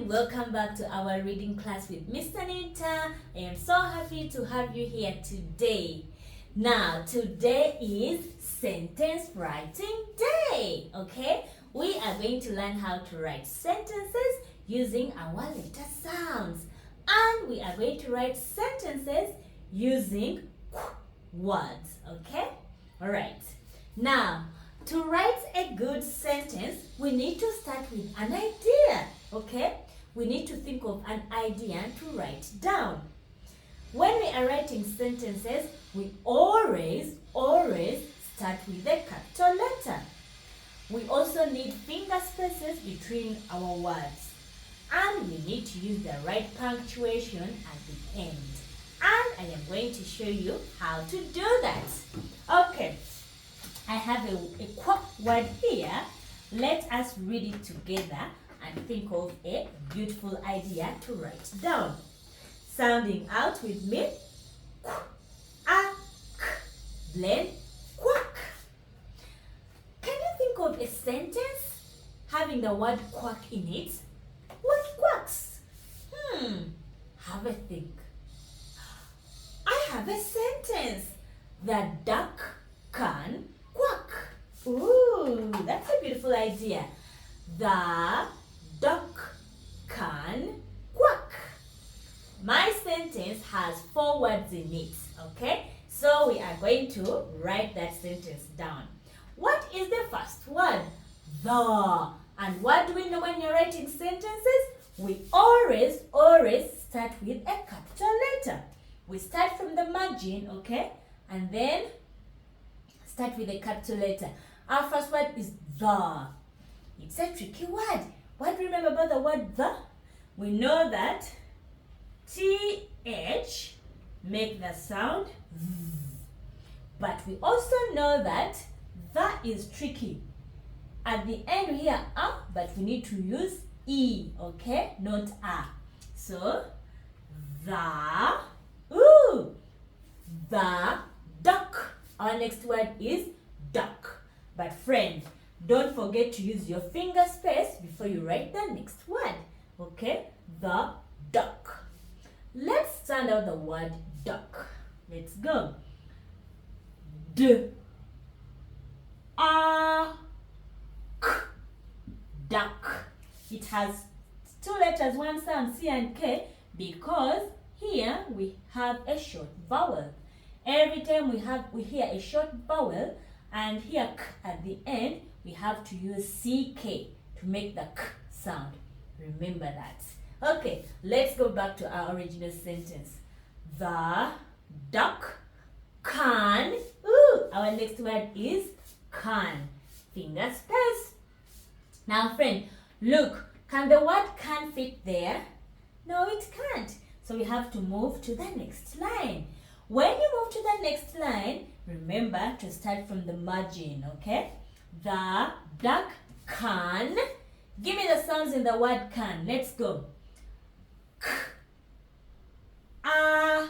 welcome back to our reading class with Miss Anita. I am so happy to have you here today. Now, today is sentence writing day, okay? We are going to learn how to write sentences using our letter sounds. And we are going to write sentences using words, okay? All right. Now, to write a good sentence, we need to start with an idea, okay? We need to think of an idea to write down. When we are writing sentences, we always start with a capital letter. We also need finger spaces between our words. And we need to use the right punctuation at the end. And I am going to show you how to do that. Okay. I have a quack word here. Let us read it together and think of a beautiful idea to write down. Sounding out with me. Blend quack. Can you think of a sentence having the word quack in it? What quacks? Have a think. I have a sentence. The duck can quack. Ooh, that's a beautiful idea. The duck can quack. My sentence has 4 words in it, okay? So we are going to write that sentence down. What is the first word? The. And what do we know when you're writing sentences? We always start with a capital letter. We start from the margin, okay? And then start with a capital letter. Our first word is the. It's a tricky word. What do you remember about the word the? We know that TH make the sound V. But we also know that the is tricky. At the end we hear a, but we need to use E, okay? Not a. So, the duck. Our next word is duck. But friend, don't forget to use your finger space before you write the next word. Okay? The duck. Let's stand out the word duck. Let's go. D. A. K. Duck. It has 2 letters, one sound, C and K, because here we have a short vowel. Every time we hear a short vowel and hear k at the end, we have to use CK to make the k sound. Remember that. Okay, let's go back to our original sentence. The duck can. Our next word is can. Finger space. Now friend, look, can the word can fit there? No, it can't. So we have to move to the next line. When you move to the next line, remember to start from the margin, okay? The duck can. Give me the sounds in the word can. Let's go. K. A.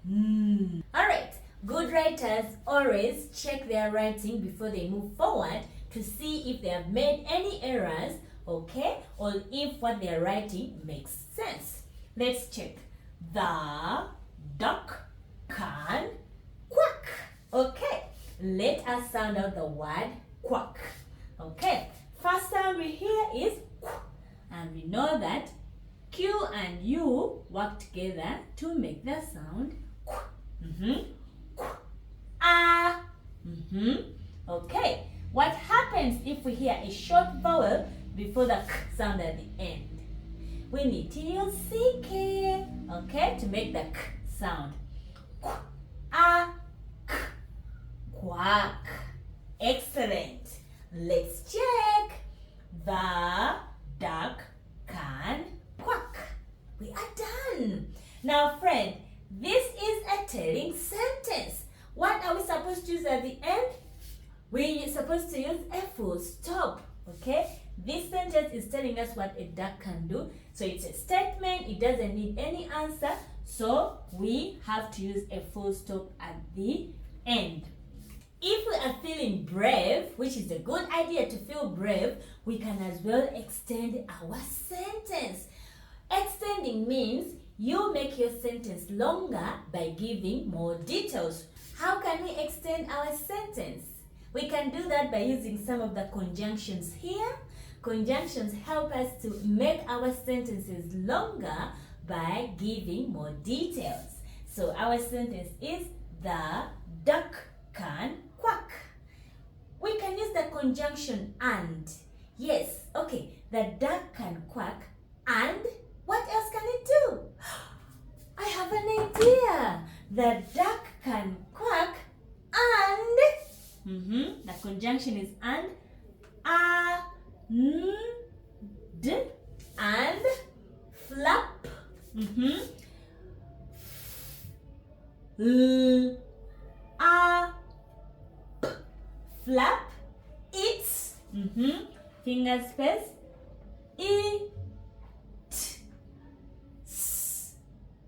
N. Alright, good writers always check their writing before they move forward to see if they have made any errors, okay? Or if what they are writing makes sense. Let's check. The duck can quack. Okay, let us sound out the word quack. Okay, first sound we hear is qu, and we know that Q and U work together to make the sound qu. Qu. A. Okay, what happens if we hear a short vowel before the k sound at the end? We need to use CK, okay, to make the k sound. Qu, a, k, quack. Excellent. Let's check. The duck can quack. We are done. Now, friend, this is a telling sentence. What are we supposed to use at the end? We're supposed to use a full stop, okay? This sentence is telling us what a duck can do. So it's a statement, it doesn't need any answer. So we have to use a full stop at the end. If we are feeling brave, which is a good idea to feel brave, we can as well extend our sentence. Extending means you make your sentence longer by giving more details. How can we extend our sentence? We can do that by using some of the conjunctions here. Conjunctions help us to make our sentences longer by giving more details. So our sentence is, the duck can quack. We can use the conjunction and. Yes, okay, the duck can quack and what else can it do? I have an idea. The duck can quack and the conjunction is and and flap flap its finger space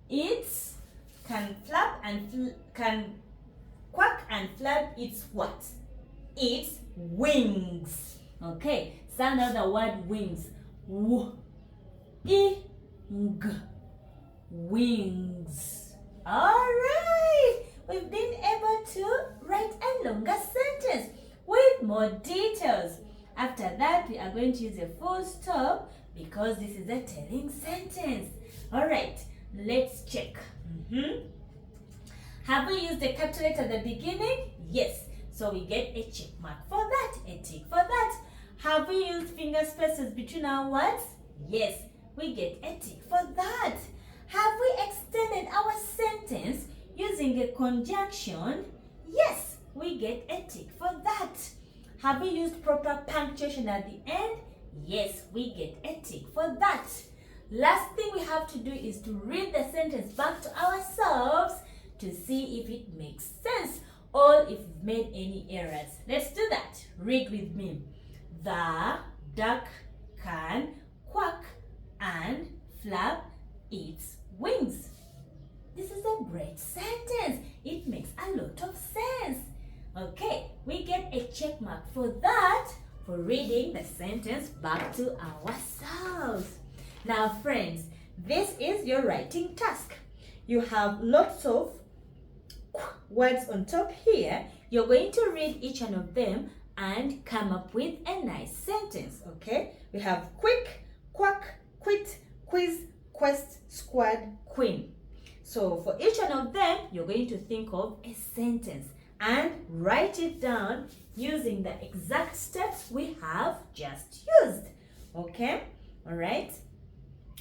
it can flap and can quack and flap its what? Its wings. Okay, sound out the word wings. Wings. Alright, we've been able to write a longer sentence with more details. After that, we are going to use a full stop because this is a telling sentence. Alright, let's check. Have we used the capital letter at the beginning? Yes. So we get a check mark for that, a tick for that. Have we used finger spaces between our words? Yes. We get a tick for that. Have we extended our sentence using a conjunction? Yes. We get a tick for that. Have we used proper punctuation at the end? Yes. We get a tick for that. Last thing we have to do is to read the sentence back to ourselves to see if it makes sense or if we've made any errors. Let's do that. Read with me. The duck can quack and flap its wings. This is a great sentence. It makes a lot of sense. Okay, we get a check mark for that, for reading the sentence back to ourselves. Now friends, this is your writing task. You have lots of words on top here. You're going to read each one of them and come up with a nice sentence, okay? We have quick, quack, quit, quiz, quest, squad, queen. So for each one of them, you're going to think of a sentence and write it down using the exact steps we have just used, okay? All right?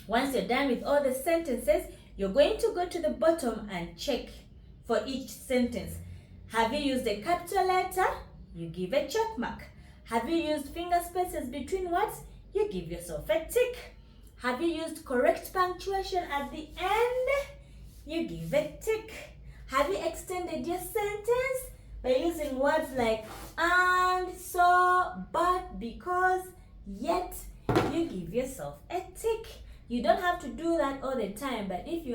Once you're done with all the sentences, you're going to go to the bottom and check for each sentence. Have you used a capital letter? You give a check mark. Have you used finger spaces between words? You give yourself a tick. Have you used correct punctuation at the end? You give a tick. Have you extended your sentence by using words like and, so, but, because, yet? You give yourself a tick. You don't have to do that all the time, but if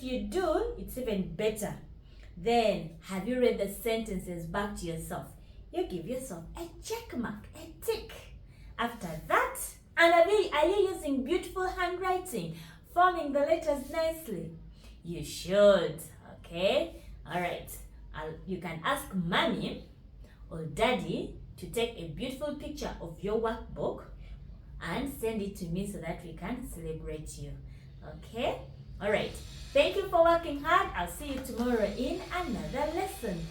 you do, it's even better. Then, have you read the sentences back to yourself? You give yourself a check mark, a tick. After that, and are you using beautiful handwriting, forming the letters nicely? You should, okay? All right. You can ask mommy or daddy to take a beautiful picture of your workbook and send it to me so that we can celebrate you. Okay? All right. Thank you for working hard. I'll see you tomorrow in another lesson.